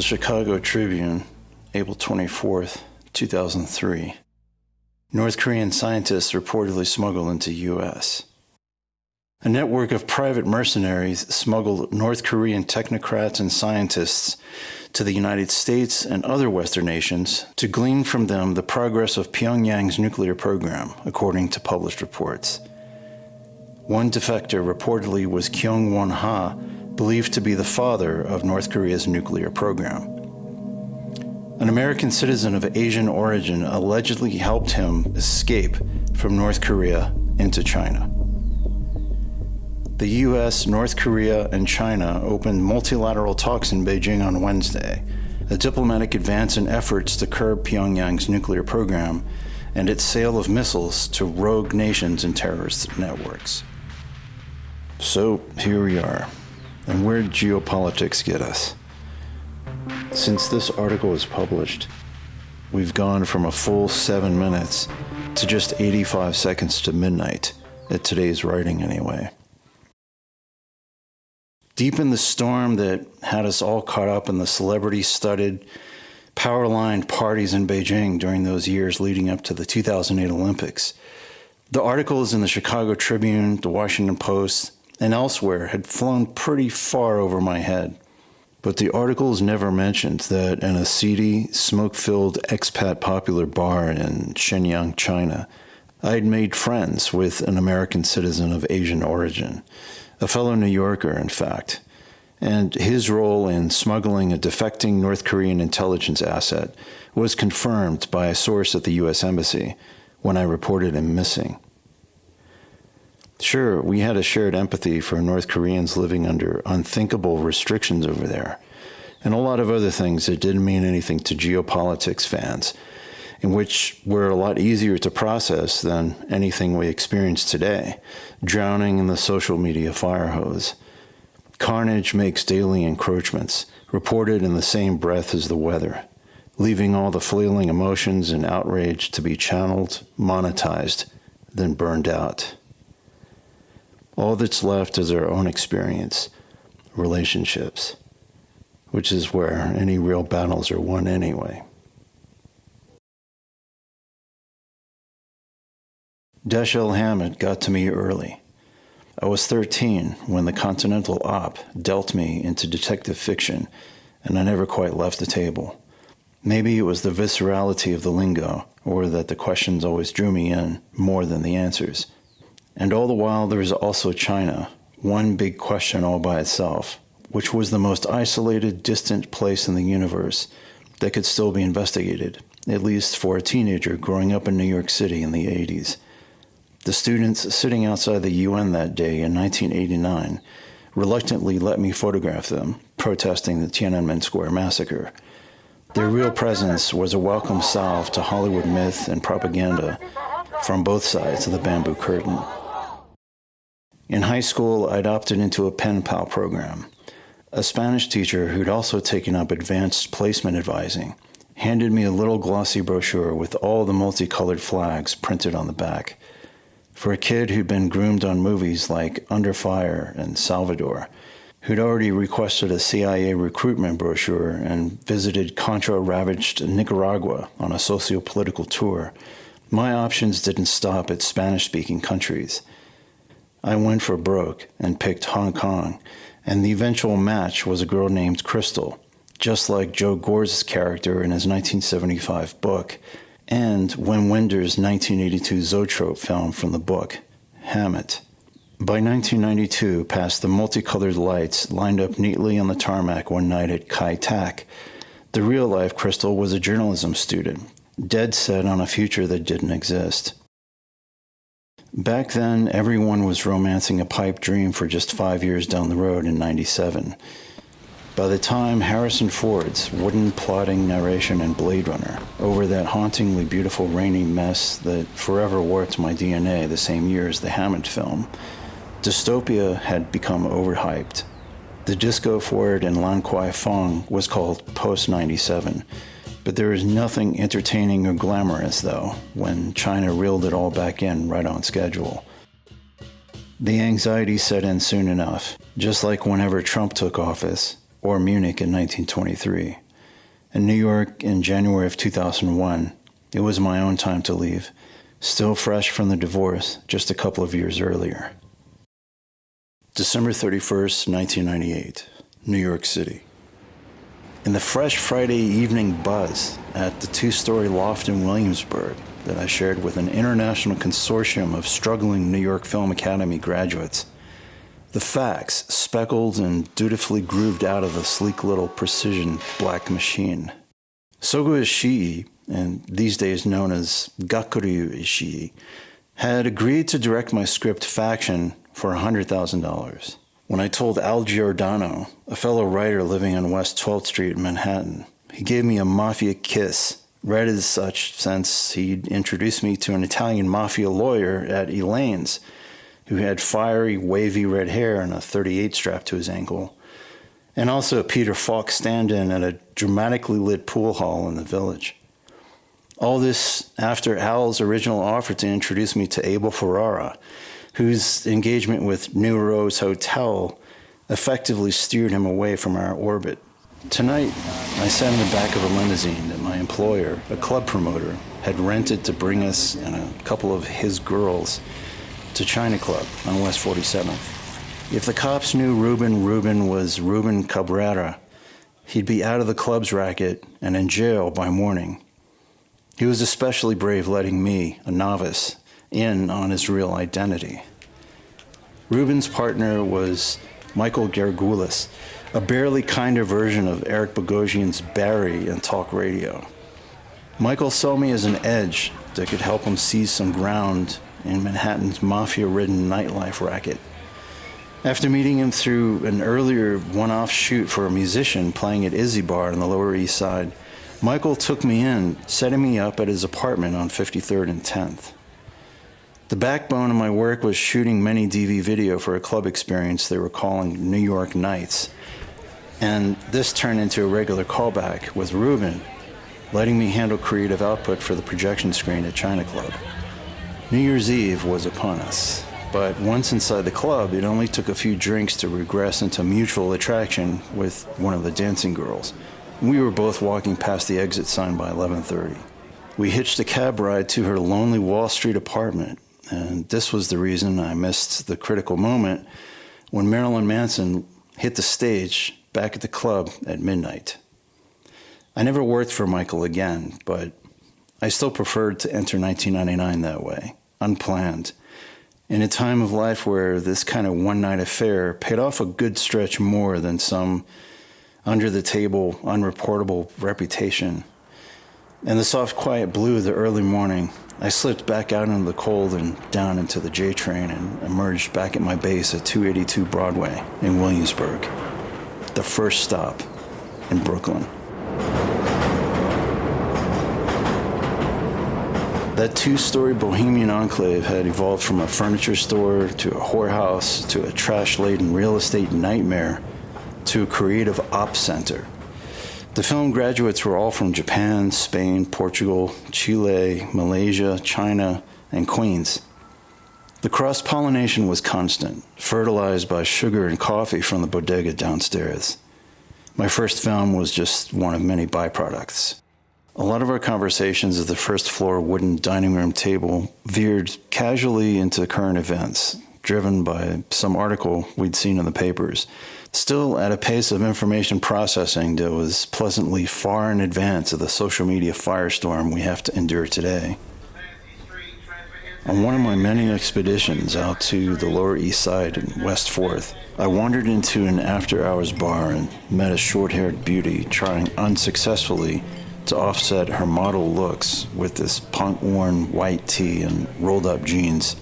Chicago Tribune, April 24th, 2003. North Korean scientists reportedly smuggled into U.S. A network of private mercenaries smuggled North Korean technocrats and scientists to the United States and other Western nations to glean from them the progress of Pyongyang's nuclear program, according to published reports. One defector reportedly was Kyung Won-ha, believed to be the father of North Korea's nuclear program. An American citizen of Asian origin allegedly helped him escape from North Korea into China. The U.S., North Korea, and China opened multilateral talks in Beijing on Wednesday, a diplomatic advance in efforts to curb Pyongyang's nuclear program and its sale of missiles to rogue nations and terrorist networks. So here we are. And where'd geopolitics get us? Since this article was published, we've gone from a full 7 minutes to just 85 seconds to midnight, at today's writing anyway. Deep in the storm that had us all caught up in the celebrity-studded, power-lined parties in Beijing during those years leading up to the 2008 Olympics, the articles in the Chicago Tribune, the Washington Post, and elsewhere had flown pretty far over my head. But the articles never mentioned that in a seedy, smoke-filled expat popular bar in Shenyang, China, I'd made friends with an American citizen of Asian origin, a fellow New Yorker, in fact, and his role in smuggling a defecting North Korean intelligence asset was confirmed by a source at the U.S. Embassy when I reported him missing. Sure, we had a shared empathy for North Koreans living under unthinkable restrictions over there, and a lot of other things that didn't mean anything to geopolitics fans, and which were a lot easier to process than anything we experience today, drowning in the social media fire hose. Carnage makes daily encroachments, reported in the same breath as the weather, leaving all the flailing emotions and outrage to be channeled, monetized, then burned out. All that's left is our own experience, relationships, which is where any real battles are won anyway. Dashiell Hammett got to me early. I was 13 when the Continental Op dealt me into detective fiction, and I never quite left the table. Maybe it was the viscerality of the lingo, or that the questions always drew me in more than the answers. And all the while there was also China, one big question all by itself, which was the most isolated, distant place in the universe that could still be investigated, at least for a teenager growing up in New York City in the 80s. The students sitting outside the UN that day in 1989 reluctantly let me photograph them, protesting the Tiananmen Square massacre. Their real presence was a welcome salve to Hollywood myth and propaganda from both sides of the bamboo curtain. In high school, I'd opted into a pen pal program. A Spanish teacher who'd also taken up advanced placement advising handed me a little glossy brochure with all the multicolored flags printed on the back. For a kid who'd been groomed on movies like Under Fire and Salvador, who'd already requested a CIA recruitment brochure and visited Contra-ravaged Nicaragua on a socio-political tour, my options didn't stop at Spanish-speaking countries. I went for broke and picked Hong Kong, and the eventual match was a girl named Crystal, just like Joe Gore's character in his 1975 book, and Wim Wenders' 1982 zoetrope film from the book, Hammett. By 1992, past the multicolored lights lined up neatly on the tarmac one night at Kai Tak, the real-life Crystal was a journalism student, dead set on a future that didn't exist. Back then, everyone was romancing a pipe dream for just 5 years down the road in '97. By the time Harrison Ford's wooden plodding narration in Blade Runner over that hauntingly beautiful rainy mess that forever warped my DNA the same year as the Hammett film, dystopia had become overhyped. The disco for it in Lan Kwai Fong was called Post-97, but there is nothing entertaining or glamorous, though, when China reeled it all back in right on schedule. The anxiety set in soon enough, just like whenever Trump took office, or Munich in 1923. In New York in January of 2001, it was my own time to leave, still fresh from the divorce just a couple of years earlier. December 31st, 1998, New York City. In the fresh Friday evening buzz at the two-story loft in Williamsburg that I shared with an international consortium of struggling New York Film Academy graduates, the facts speckled and dutifully grooved out of a sleek little precision black machine. Sogo Ishii, and these days known as Gakuryu Ishii, had agreed to direct my script Faction for $100,000. When I told Al Giordano, a fellow writer living on West 12th Street in Manhattan, he gave me a mafia kiss, read as such since he'd introduced me to an Italian mafia lawyer at Elaine's, who had fiery, wavy red hair and a .38 strapped to his ankle, and also a Peter Falk stand-in at a dramatically lit pool hall in the Village. All this after Al's original offer to introduce me to Abel Ferrara, whose engagement with New Rose Hotel effectively steered him away from our orbit. Tonight, I sat in the back of a limousine that my employer, a club promoter, had rented to bring us and a couple of his girls to China Club on West 47th. If the cops knew Ruben was Ruben Cabrera, he'd be out of the club's racket and in jail by morning. He was especially brave letting me, a novice, in on his real identity. Ruben's partner was Michael Gergoulis, a barely kinder version of Eric Bogosian's Barry in talk radio. Michael saw me as an edge that could help him seize some ground in Manhattan's mafia-ridden nightlife racket. After meeting him through an earlier one-off shoot for a musician playing at Izzy Bar on the Lower East Side, Michael took me in, setting me up at his apartment on 53rd and 10th. The backbone of my work was shooting many DV video for a club experience they were calling New York Nights. And this turned into a regular callback with Ruben, letting me handle creative output for the projection screen at China Club. New Year's Eve was upon us, but once inside the club, it only took a few drinks to regress into mutual attraction with one of the dancing girls. We were both walking past the exit sign by 11:30. We hitched a cab ride to her lonely Wall Street apartment, and this was the reason I missed the critical moment when Marilyn Manson hit the stage back at the club at midnight. I never worked for Michael again, but I still preferred to enter 1999 that way, unplanned, in a time of life where this kind of one-night affair paid off a good stretch more than some under-the-table, unreportable reputation. In the soft, quiet blue of the early morning, I slipped back out into the cold and down into the J train and emerged back at my base at 282 Broadway in Williamsburg, the first stop in Brooklyn. That two-story bohemian enclave had evolved from a furniture store to a whorehouse to a trash-laden real estate nightmare to a creative ops center. The film graduates were all from Japan, Spain, Portugal, Chile, Malaysia, China, and Queens. The cross-pollination was constant, fertilized by sugar and coffee from the bodega downstairs. My first film was just one of many byproducts. A lot of our conversations at the first floor wooden dining room table veered casually into current events, driven by some article we'd seen in the papers, still at a pace of information processing that was pleasantly far in advance of the social media firestorm we have to endure today. On one of my many expeditions out to the Lower East Side and West 4th, I wandered into an after-hours bar and met a short-haired beauty trying unsuccessfully to offset her model looks with this punk-worn white tee and rolled-up jeans,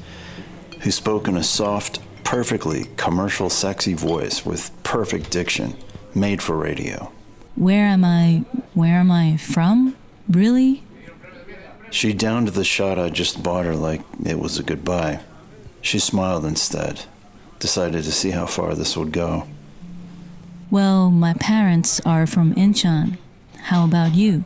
who spoke in a soft, perfectly commercial sexy voice with perfect diction, made for radio. Where am I from? Really? She downed the shot I just bought her like it was a goodbye. She smiled instead, decided to see how far this would go. Well, my parents are from Incheon. How about you?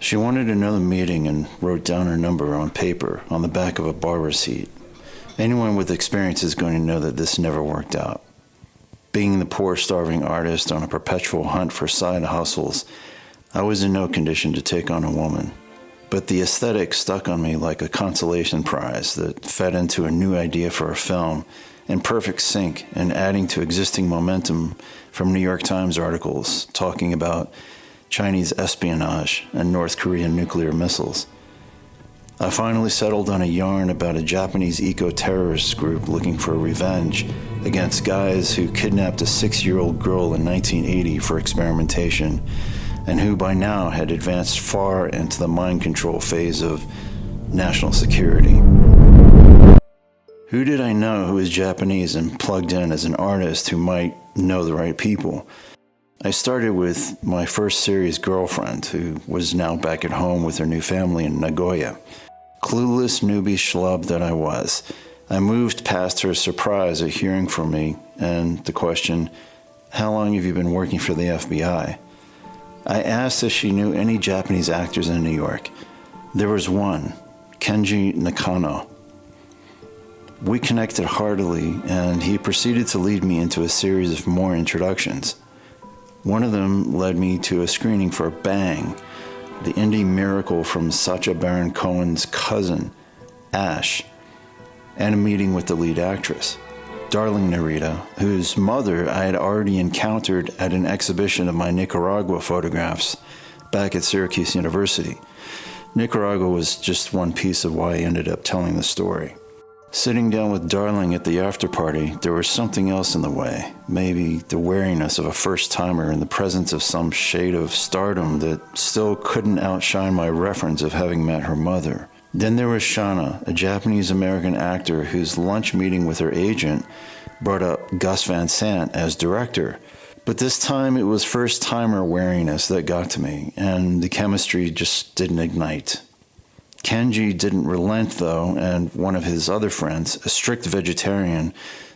She wanted another meeting and wrote down her number on paper on the back of a bar receipt. Anyone with experience is going to know that this never worked out. Being the poor, starving artist on a perpetual hunt for side hustles, I was in no condition to take on a woman. But the aesthetic stuck on me like a consolation prize that fed into a new idea for a film, in perfect sync and adding to existing momentum from New York Times articles talking about Chinese espionage and North Korean nuclear missiles. I finally settled on a yarn about a Japanese eco-terrorist group looking for revenge against guys who kidnapped a 6-year-old girl in 1980 for experimentation, and who by now had advanced far into the mind control phase of national security. Who did I know who was Japanese and plugged in as an artist who might know the right people? I started with my first serious girlfriend, who was now back at home with her new family in Nagoya. Clueless newbie schlub that I was, I moved past her surprise at hearing from me and the question, "How long have you been working for the FBI?" I asked if she knew any Japanese actors in New York. There was one, Kenji Nakano. We connected heartily, and he proceeded to lead me into a series of more introductions. One of them led me to a screening for Bang, the indie miracle from Sacha Baron Cohen's cousin, Ash, and a meeting with the lead actress, Darling Narita, whose mother I had already encountered at an exhibition of my Nicaragua photographs back at Syracuse University. Nicaragua was just one piece of why I ended up telling the story. Sitting down with Darling at the after party, there was something else in the way, maybe the wariness of a first-timer in the presence of some shade of stardom that still couldn't outshine my reference of having met her mother. Then there was Shauna, a Japanese-American actor whose lunch meeting with her agent brought up Gus Van Sant as director. But this time it was first-timer wariness that got to me, and the chemistry just didn't ignite. Kenji didn't relent, though, and one of his other friends, a strict vegetarian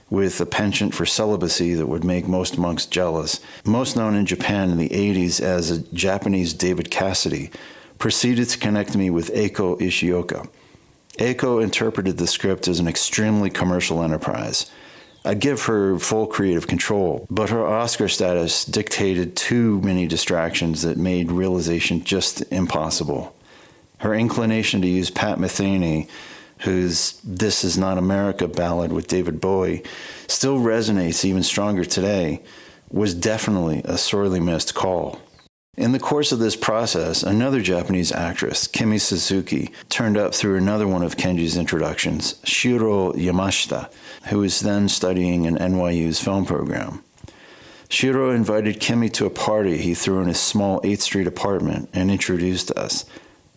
with a penchant for celibacy that would make most monks jealous, most known in Japan in the 80s as a Japanese David Cassidy, proceeded to connect me with Eiko Ishioka. Eiko interpreted the script as an extremely commercial enterprise. I'd give her full creative control, but her Oscar status dictated too many distractions that made realization just impossible. Her inclination to use Pat Metheny, whose This Is Not America ballad with David Bowie still resonates even stronger today, was definitely a sorely missed call. In the course of this process, another Japanese actress, Kimi Suzuki, turned up through another one of Kenji's introductions, Shiro Yamashita, who was then studying in NYU's film program. Shiro invited Kimi to a party he threw in his small 8th Street apartment and introduced us.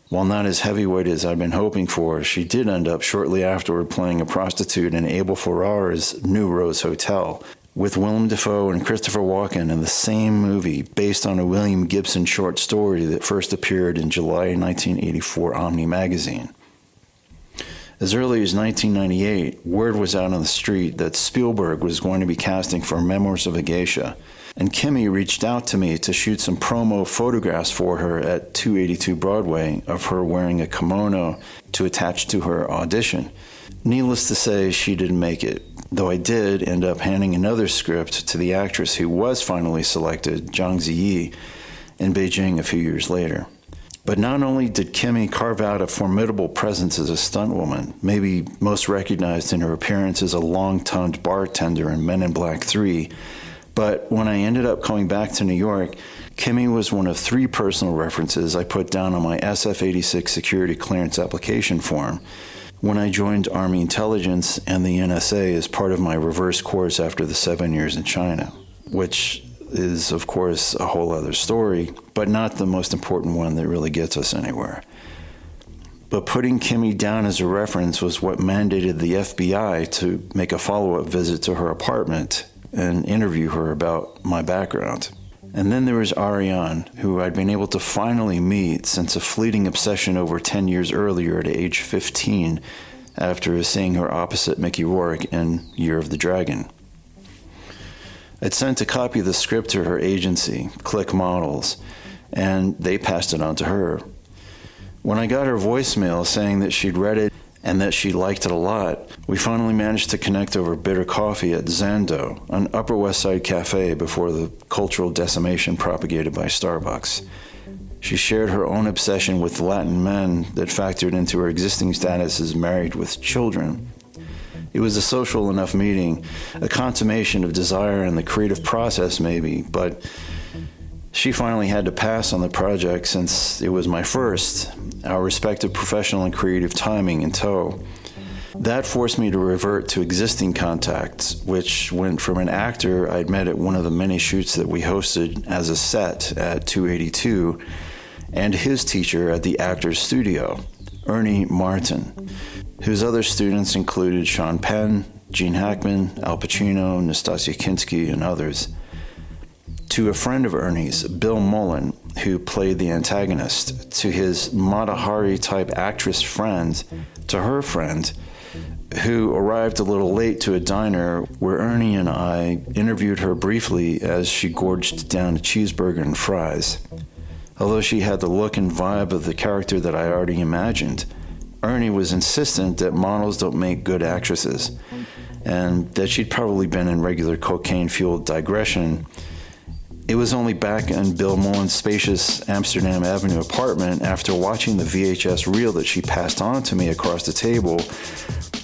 While not as heavyweight as I'd been hoping for, she did end up shortly afterward playing a prostitute in Abel Ferrara's New Rose Hotel, with Willem Dafoe and Christopher Walken in the same movie based on a William Gibson short story that first appeared in July 1984 Omni magazine. As early as 1998, word was out on the street that Spielberg was going to be casting for Memoirs of a Geisha, and Kimi reached out to me to shoot some promo photographs for her at 282 Broadway of her wearing a kimono to attach to her audition. Needless to say, she didn't make it, though I did end up handing another script to the actress who was finally selected, Zhang Ziyi, in Beijing a few years later. But not only did Kimi carve out a formidable presence as a stuntwoman, maybe most recognized in her appearance as a long-tongued bartender in Men in Black 3, but when I ended up coming back to New York, Kimi was one of 3 personal references I put down on my SF-86 security clearance application form when I joined Army Intelligence and the NSA as part of my reverse course after the 7 years in China, which is, of course, a whole other story, but not the most important one that really gets us anywhere. But putting Kimi down as a reference was what mandated the FBI to make a follow-up visit to her apartment and interview her about my background. And then there was Ariane, who I'd been able to finally meet since a fleeting obsession over 10 years earlier at age 15 after seeing her opposite Mickey Rourke in Year of the Dragon. I'd sent a copy of the script to her agency, Click Models, and they passed it on to her. When I got her voicemail saying that she'd read it and that she liked it a lot, we finally managed to connect over bitter coffee at Zando, an Upper West Side cafe before the cultural decimation propagated by Starbucks. She shared her own obsession with Latin men that factored into her existing status as married with children. It was a social enough meeting, a consummation of desire and the creative process maybe, but she finally had to pass on the project since it was my first, our respective professional and creative timing in tow. That forced me to revert to existing contacts, which went from an actor I'd met at one of the many shoots that we hosted as a set at 282, and his teacher at the Actors Studio, Ernie Martin, whose other students included Sean Penn, Gene Hackman, Al Pacino, Nastasia Kinski, and others. To a friend of Ernie's, Bill Mullen, who played the antagonist, to his Mata Hari-type actress friend, to her friend, who arrived a little late to a diner where Ernie and I interviewed her briefly as she gorged down a cheeseburger and fries. Although she had the look and vibe of the character that I already imagined, Ernie was insistent that models don't make good actresses, and that she'd probably been in regular cocaine-fueled digression. It was only back in Bill Mullen's spacious Amsterdam Avenue apartment after watching the VHS reel that she passed on to me across the table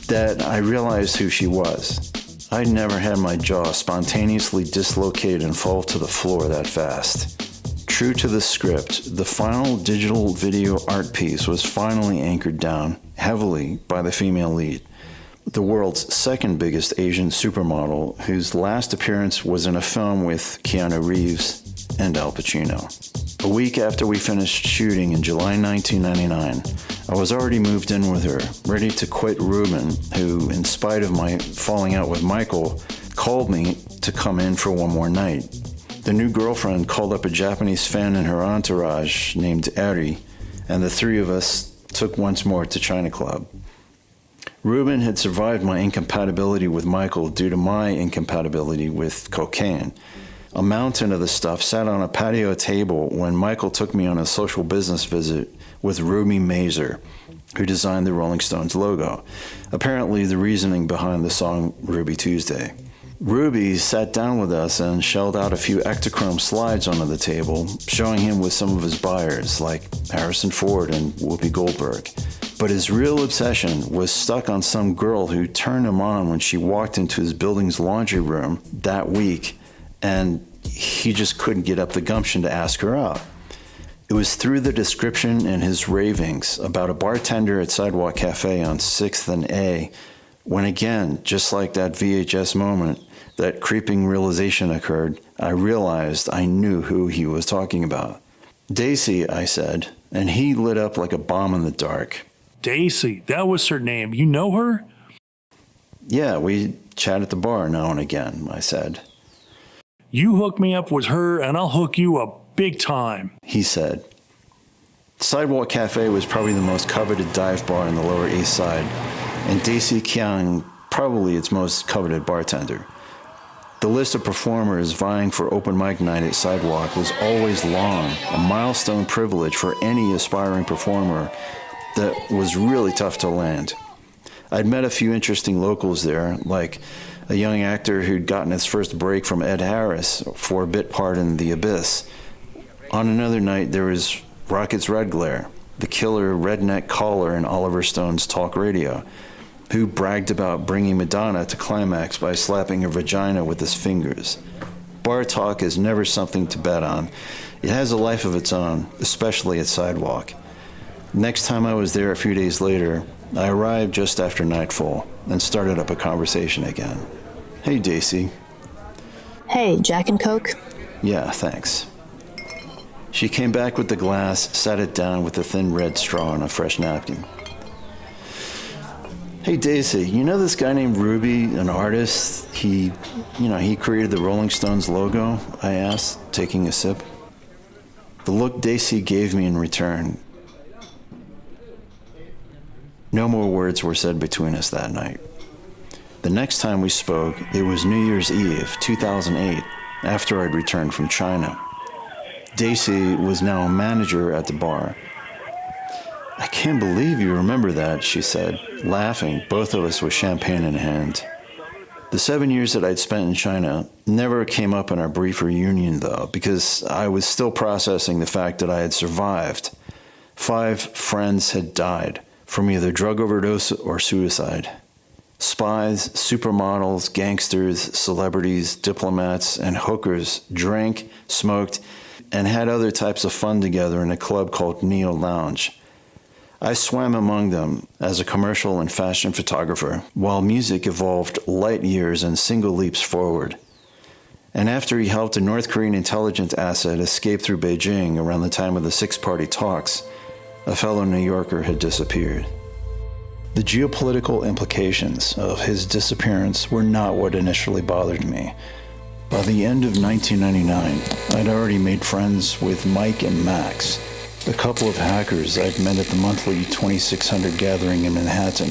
that I realized who she was. I'd never had my jaw spontaneously dislocate and fall to the floor that fast. True to the script, the final digital video art piece was finally anchored down heavily by the female lead, the world's second biggest Asian supermodel, whose last appearance was in a film with Keanu Reeves and Al Pacino. A week after we finished shooting in July 1999, I was already moved in with her, ready to quit Ruben, who, in spite of my falling out with Michael, called me to come in for one more night. The new girlfriend called up a Japanese fan in her entourage named Eri, and the three of us took once more to China Club. Ruben had survived my incompatibility with Michael due to my incompatibility with cocaine. A mountain of the stuff sat on a patio table when Michael took me on a social business visit with Ruby Mazer, who designed the Rolling Stones logo, apparently the reasoning behind the song Ruby Tuesday. Ruby sat down with us and shelled out a few Ektachrome slides onto the table, showing him with some of his buyers, like Harrison Ford and Whoopi Goldberg. But his real obsession was stuck on some girl who turned him on when she walked into his building's laundry room that week, and he just couldn't get up the gumption to ask her out. It was through the description in his ravings about a bartender at Sidewalk Cafe on 6th and A, when again, just like that VHS moment, that creeping realization occurred. I realized I knew who he was talking about. Daisy, I said, and he lit up like a bomb in the dark. Daisy, that was her name. You know her? Yeah, we chat at the bar now and again, I said. You hook me up with her and I'll hook you up big time, he said. Sidewalk Cafe was probably the most coveted dive bar in the Lower East Side, and Daisy Kiang probably its most coveted bartender. The list of performers vying for open mic night at Sidewalk was always long, a milestone privilege for any aspiring performer that was really tough to land. I'd met a few interesting locals there, like a young actor who'd gotten his first break from Ed Harris for a bit part in The Abyss. On another night, there was Rocket's Red Glare, the killer redneck caller in Oliver Stone's talk radio, who bragged about bringing Madonna to climax by slapping her vagina with his fingers. Bar talk is never something to bet on. It has a life of its own, especially at Sidewalk. Next time I was there a few days later, I arrived just after nightfall and started up a conversation again. Hey, Daisy. Hey, Jack and Coke? Yeah, thanks. She came back with the glass, sat it down with a thin red straw and a fresh napkin. Hey, Daisy, you know this guy named Ruby, an artist? He created the Rolling Stones logo? I asked, taking a sip. The look Daisy gave me in return. No more words were said between us that night. The next time we spoke, it was New Year's Eve, 2008, after I'd returned from China. Daisy was now a manager at the bar. I can't believe you remember that, she said, laughing, both of us with champagne in hand. The 7 years that I'd spent in China never came up in our brief reunion, though, because I was still processing the fact that I had survived. 5 friends had died from either drug overdose or suicide. Spies, supermodels, gangsters, celebrities, diplomats, and hookers drank, smoked, and had other types of fun together in a club called Neo Lounge. I swam among them as a commercial and fashion photographer, while music evolved light years and single leaps forward. And after he helped a North Korean intelligence asset escape through Beijing around the time of the six-party talks, a fellow New Yorker had disappeared. The geopolitical implications of his disappearance were not what initially bothered me. By the end of 1999, I'd already made friends with Mike and Max, a couple of hackers I'd met at the monthly 2600 gathering in Manhattan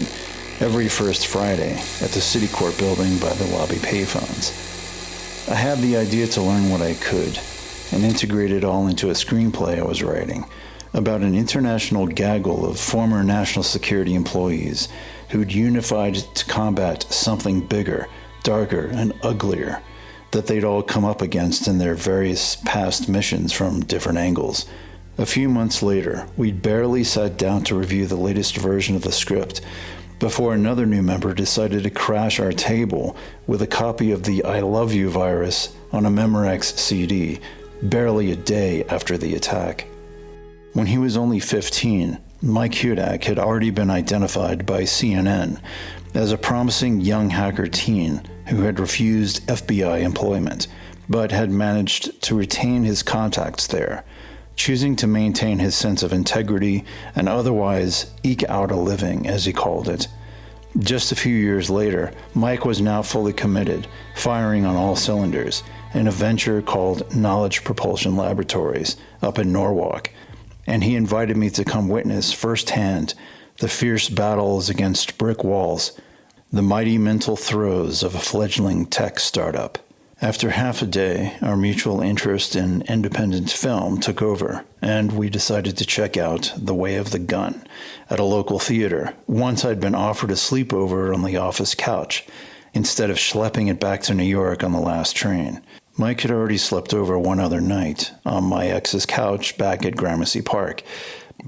every first Friday at the City Court building by the lobby payphones. I had the idea to learn what I could and integrate it all into a screenplay I was writing about an international gaggle of former national security employees who'd unified to combat something bigger, darker, and uglier that they'd all come up against in their various past missions from different angles. A few months later, we'd barely sat down to review the latest version of the script before another new member decided to crash our table with a copy of the I Love You virus on a Memoir CD, barely a day after the attack. When he was only 15, Mike Hudak had already been identified by CNN as a promising young hacker teen who had refused FBI employment, but had managed to retain his contacts there, choosing to maintain his sense of integrity and otherwise eke out a living, as he called it. Just a few years later, Mike was now fully committed, firing on all cylinders, in a venture called Knowledge Propulsion Laboratories up in Norwalk, and he invited me to come witness firsthand the fierce battles against brick walls, the mighty mental throes of a fledgling tech startup. After half a day, our mutual interest in independent film took over, and we decided to check out The Way of the Gun at a local theater once I'd been offered a sleepover on the office couch, instead of schlepping it back to New York on the last train. Mike had already slept over one other night on my ex's couch back at Gramercy Park,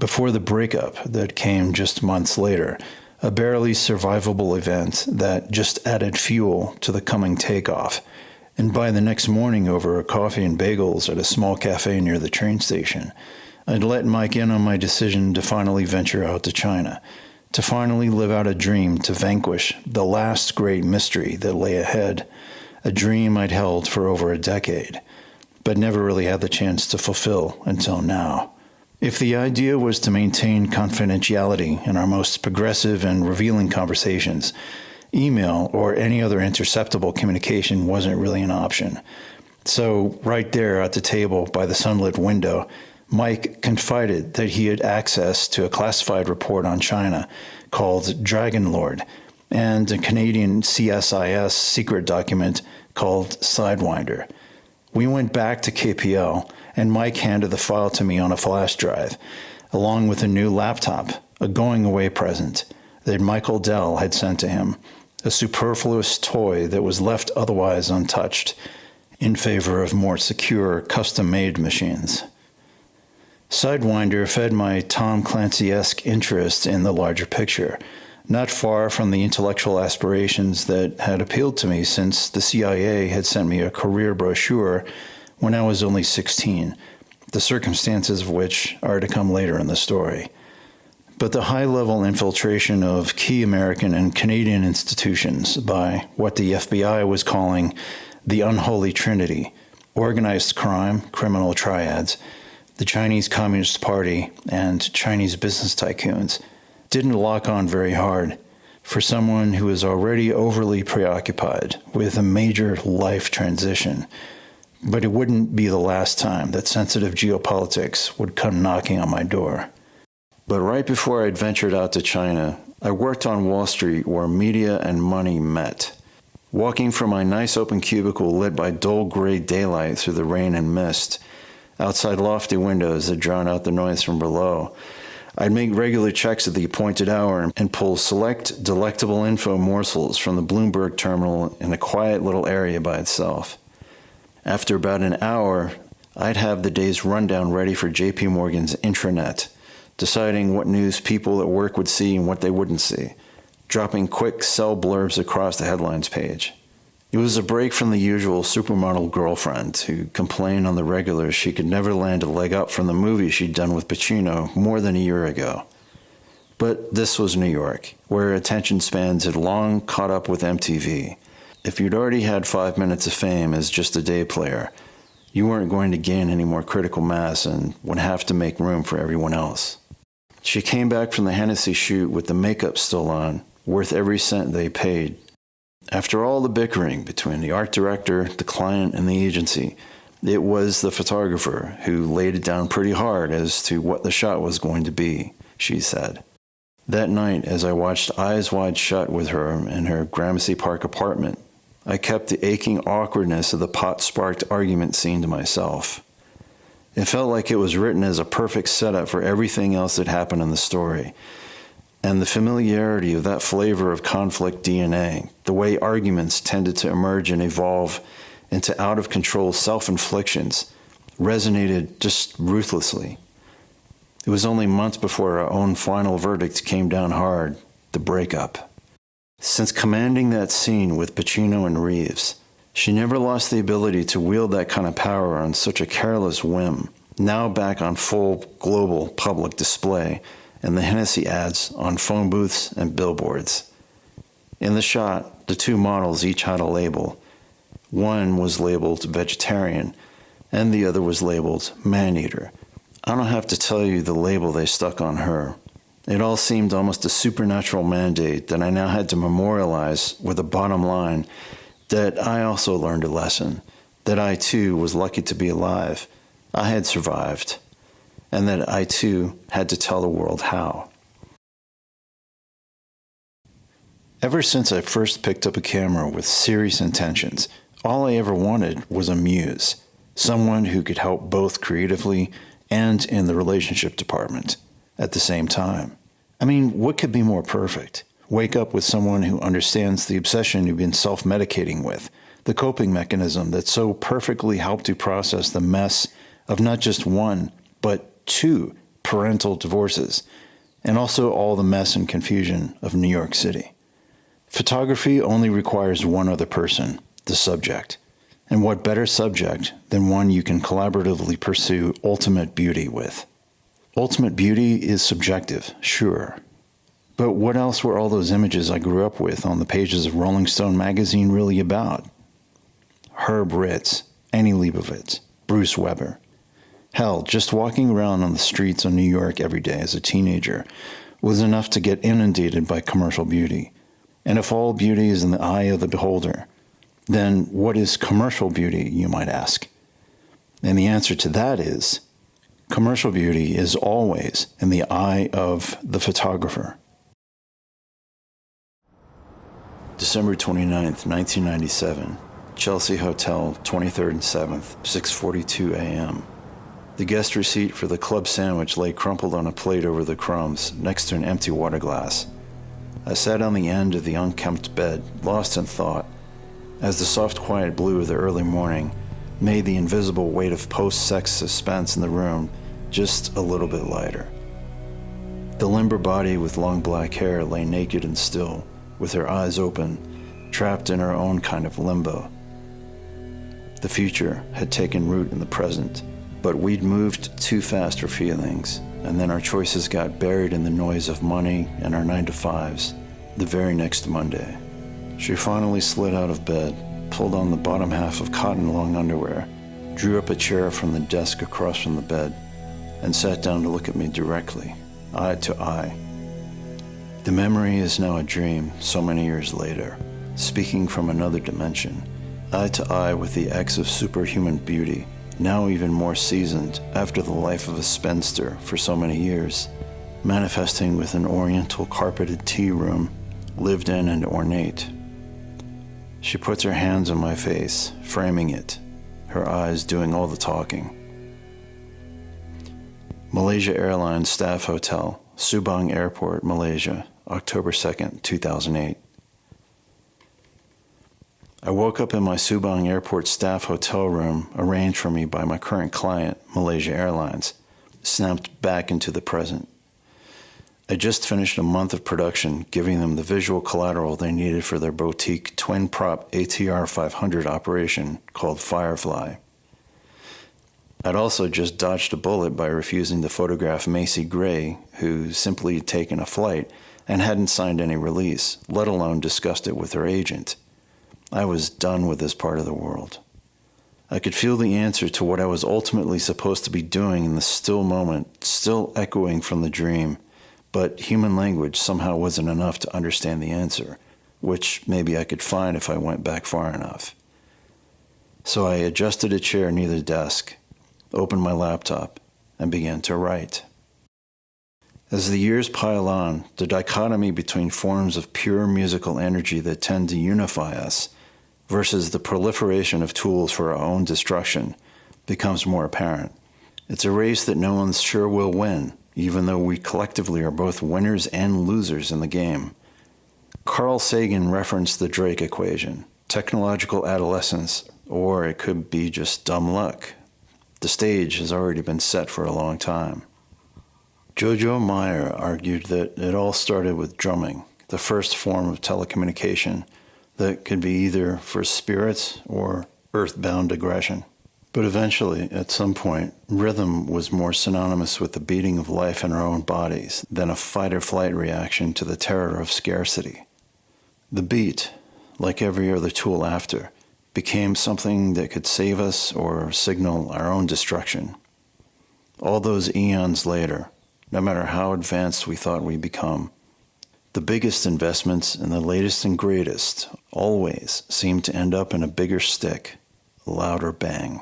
before the breakup that came just months later, a barely survivable event that just added fuel to the coming takeoff. And by the next morning, over a coffee and bagels at a small cafe near the train station, I'd let Mike in on my decision to finally venture out to China, to finally live out a dream to vanquish the last great mystery that lay ahead, a dream I'd held for over a decade, but never really had the chance to fulfill until now. If the idea was to maintain confidentiality in our most progressive and revealing conversations, email or any other interceptable communication wasn't really an option. So right there at the table by the sunlit window, Mike confided that he had access to a classified report on China called Dragon Lord and a Canadian CSIS secret document called Sidewinder. We went back to KPL, and Mike handed the file to me on a flash drive, along with a new laptop, a going-away present that Michael Dell had sent to him, a superfluous toy that was left otherwise untouched, in favor of more secure, custom-made machines. Sidewinder fed my Tom Clancy-esque interest in the larger picture, not far from the intellectual aspirations that had appealed to me since the CIA had sent me a career brochure when I was only 16, the circumstances of which are to come later in the story. But the high-level infiltration of key American and Canadian institutions by what the FBI was calling the unholy trinity, organized crime, criminal triads, the Chinese Communist Party, and Chinese business tycoons, didn't lock on very hard for someone who was already overly preoccupied with a major life transition. But it wouldn't be the last time that sensitive geopolitics would come knocking on my door. But right before I'd ventured out to China, I worked on Wall Street where media and money met. Walking from my nice open cubicle lit by dull gray daylight through the rain and mist, outside lofty windows that drown out the noise from below, I'd make regular checks at the appointed hour and pull select delectable info morsels from the Bloomberg terminal in a quiet little area by itself. After about an hour, I'd have the day's rundown ready for JP Morgan's intranet, deciding what news people at work would see and what they wouldn't see, dropping quick sell blurbs across the headlines page. It was a break from the usual supermodel girlfriend who complained on the regular she could never land a leg up from the movie she'd done with Pacino more than a year ago. But this was New York, where attention spans had long caught up with MTV. If you'd already had 5 minutes of fame as just a day player, you weren't going to gain any more critical mass and would have to make room for everyone else. She came back from the Hennessy shoot with the makeup still on, worth every cent they paid. After all the bickering between the art director, the client, and the agency, it was the photographer who laid it down pretty hard as to what the shot was going to be, she said. That night, as I watched Eyes Wide Shut with her in her Gramercy Park apartment, I kept the aching awkwardness of the pot-sparked argument scene to myself. It felt like it was written as a perfect setup for everything else that happened in the story. And the familiarity of that flavor of conflict DNA, the way arguments tended to emerge and evolve into out-of-control self-inflictions, resonated just ruthlessly. It was only months before our own final verdict came down hard, the breakup. Since commanding that scene with Pacino and Reeves, she never lost the ability to wield that kind of power on such a careless whim, now back on full global public display, and the Hennessy ads on phone booths and billboards. In the shot, the two models each had a label. One was labeled vegetarian, and the other was labeled man-eater. I don't have to tell you the label they stuck on her. It all seemed almost a supernatural mandate that I now had to memorialize with a bottom line that I also learned a lesson, that I too was lucky to be alive. I had survived. And that I too had to tell the world how. Ever since I first picked up a camera with serious intentions, all I ever wanted was a muse, someone who could help both creatively and in the relationship department at the same time. I mean, what could be more perfect? Wake up with someone who understands the obsession you've been self-medicating with, the coping mechanism that so perfectly helped you process the mess of not just one, but 2 parental divorces, and also all the mess and confusion of New York City. Photography only requires one other person, the subject. And what better subject than one you can collaboratively pursue ultimate beauty with? Ultimate beauty is subjective, sure. But what else were all those images I grew up with on the pages of Rolling Stone magazine really about? Herb Ritts, Annie Leibovitz, Bruce Weber. Hell, just walking around on the streets of New York every day as a teenager was enough to get inundated by commercial beauty. And if all beauty is in the eye of the beholder, then what is commercial beauty, you might ask? And the answer to that is, commercial beauty is always in the eye of the photographer. December 29th, 1997, Chelsea Hotel, 23rd and 7th, 6:42 a.m. The guest receipt for the club sandwich lay crumpled on a plate over the crumbs, next to an empty water glass. I sat on the end of the unkempt bed, lost in thought, as the soft quiet blue of the early morning made the invisible weight of post-sex suspense in the room just a little bit lighter. The limber body with long black hair lay naked and still, with her eyes open, trapped in her own kind of limbo. The future had taken root in the present, but we'd moved too fast for feelings, and then our choices got buried in the noise of money and our 9-to-5s the very next Monday. She finally slid out of bed, pulled on the bottom half of cotton long underwear, drew up a chair from the desk across from the bed, and sat down to look at me directly, eye to eye. The memory is now a dream so many years later, speaking from another dimension, eye to eye with the ex of superhuman beauty, now even more seasoned after the life of a spinster for so many years, manifesting with an oriental carpeted tea room, lived in and ornate. She puts her hands on my face, framing it, her eyes doing all the talking. Malaysia Airlines Staff Hotel, Subang Airport, Malaysia, October 2nd, 2008. I woke up in my Subang Airport staff hotel room arranged for me by my current client, Malaysia Airlines, snapped back into the present. I just finished a month of production, giving them the visual collateral they needed for their boutique twin-prop ATR 500 operation called Firefly. I'd also just dodged a bullet by refusing to photograph Macy Gray, who simply had taken a flight and hadn't signed any release, let alone discussed it with her agent. I was done with this part of the world. I could feel the answer to what I was ultimately supposed to be doing in the still moment, still echoing from the dream, but human language somehow wasn't enough to understand the answer, which maybe I could find if I went back far enough. So I adjusted a chair near the desk, opened my laptop, and began to write. As the years pile on, the dichotomy between forms of pure musical energy that tend to unify us versus the proliferation of tools for our own destruction becomes more apparent. It's a race that no one's sure will win, even though we collectively are both winners and losers in the game. Carl Sagan referenced the Drake equation, technological adolescence, or it could be just dumb luck. The stage has already been set for a long time. Jojo Meyer argued that it all started with drumming, the first form of telecommunication that could be either for spirits or earthbound aggression. But eventually, at some point, rhythm was more synonymous with the beating of life in our own bodies than a fight-or-flight reaction to the terror of scarcity. The beat, like every other tool after, became something that could save us or signal our own destruction. All those eons later, no matter how advanced we thought we'd become, the biggest investments and the latest and greatest always seem to end up in a bigger stick, a louder bang.